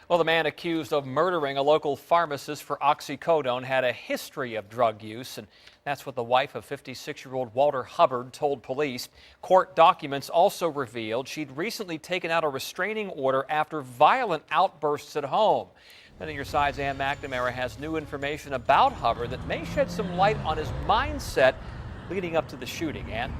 Well, the man accused of murdering a local pharmacist for oxycodone had a history of drug use, and that's what the wife of 56-year-old Walter Hubbard told police. Court documents also revealed she'd recently taken out a restraining order after violent outbursts at home. Then at your side's Ann McNamara has new information about Hubbard that may shed some light on his mindset leading up to the shooting. Ann?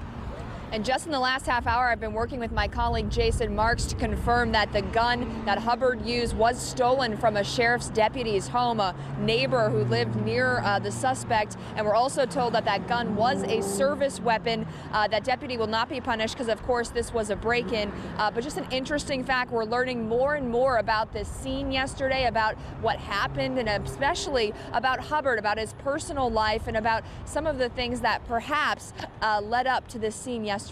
And just in the last half hour, I've been working with my colleague Jason Marks to confirm that the gun that Hubbard used was stolen from a sheriff's deputy's home, a neighbor who lived near the suspect. And we're also told that that gun was a service weapon. That deputy will not be punished because, of course, this was a break-in. But just an interesting fact, we're learning more and more about this scene yesterday, about what happened, and especially about Hubbard, about his personal life, and about some of the things that perhaps led up to this scene yesterday.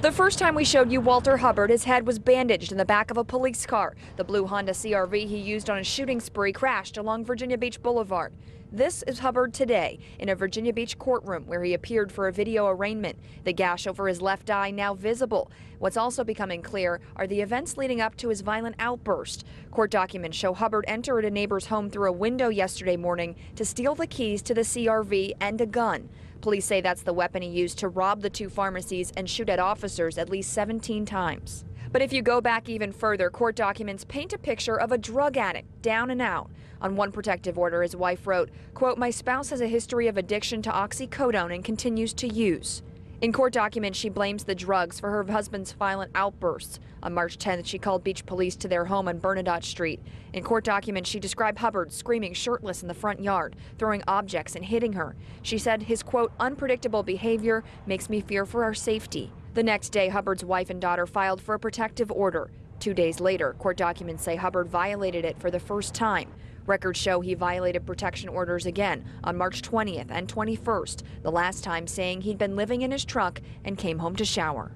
The first time we showed you Walter Hubbard, his head was bandaged in the back of a police car. The blue Honda CRV he used on a shooting spree crashed along Virginia Beach Boulevard. This is Hubbard today in a Virginia Beach courtroom where he appeared for a video arraignment. The gash over his left eye now visible. What's also becoming clear are the events leading up to his violent outburst. Court documents show Hubbard entered a neighbor's home through a window yesterday morning to steal the keys to the CRV and a gun. Police say that's the weapon he used to rob the two pharmacies and shoot at officers at least 17 times. But if you go back even further, court documents paint a picture of a drug addict, down and out. On one protective order, his wife wrote, quote, "My spouse has a history of addiction to oxycodone and continues to use." In court documents, she blames the drugs for her husband's violent outbursts. On March 10th, she called Beach police to their home on Bernadotte Street. In court documents, she described Hubbard screaming shirtless in the front yard, throwing objects and hitting her. She said his, quote, "unpredictable behavior makes me fear for our safety." The next day, Hubbard's wife and daughter filed for a protective order. 2 days later, court documents say Hubbard violated it for the first time. Records show he violated protection orders again on March 20th and 21st, the last time saying he'd been living in his truck and came home to shower.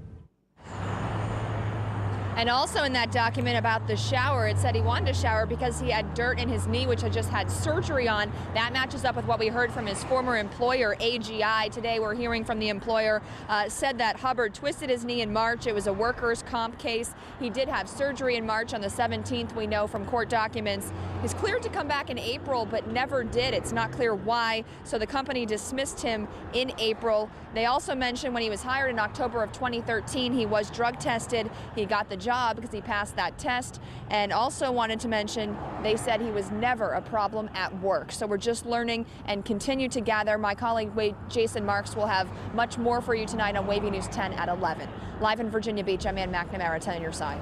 And also in that document about the shower, it said he wanted to shower because he had dirt in his knee, which had just had surgery on. That matches up with what we heard from his former employer, AGI. Today we're hearing from the employer, said that Hubbard twisted his knee in March. It was a workers' comp case. He did have surgery in March on the 17th, we know from court documents. He's cleared to come back in April, but never did. It's not clear why, so the company dismissed him in April. They also mentioned when he was hired in October of 2013, he was drug tested. He got the job because he passed that test, and also wanted to mention they said he was never a problem at work. So we're just learning and continue to gather. My colleague Jason Marks will have much more for you tonight on Wavy News 10 at 11. Live in Virginia Beach, I'm Ann McNamara, 10 on your side.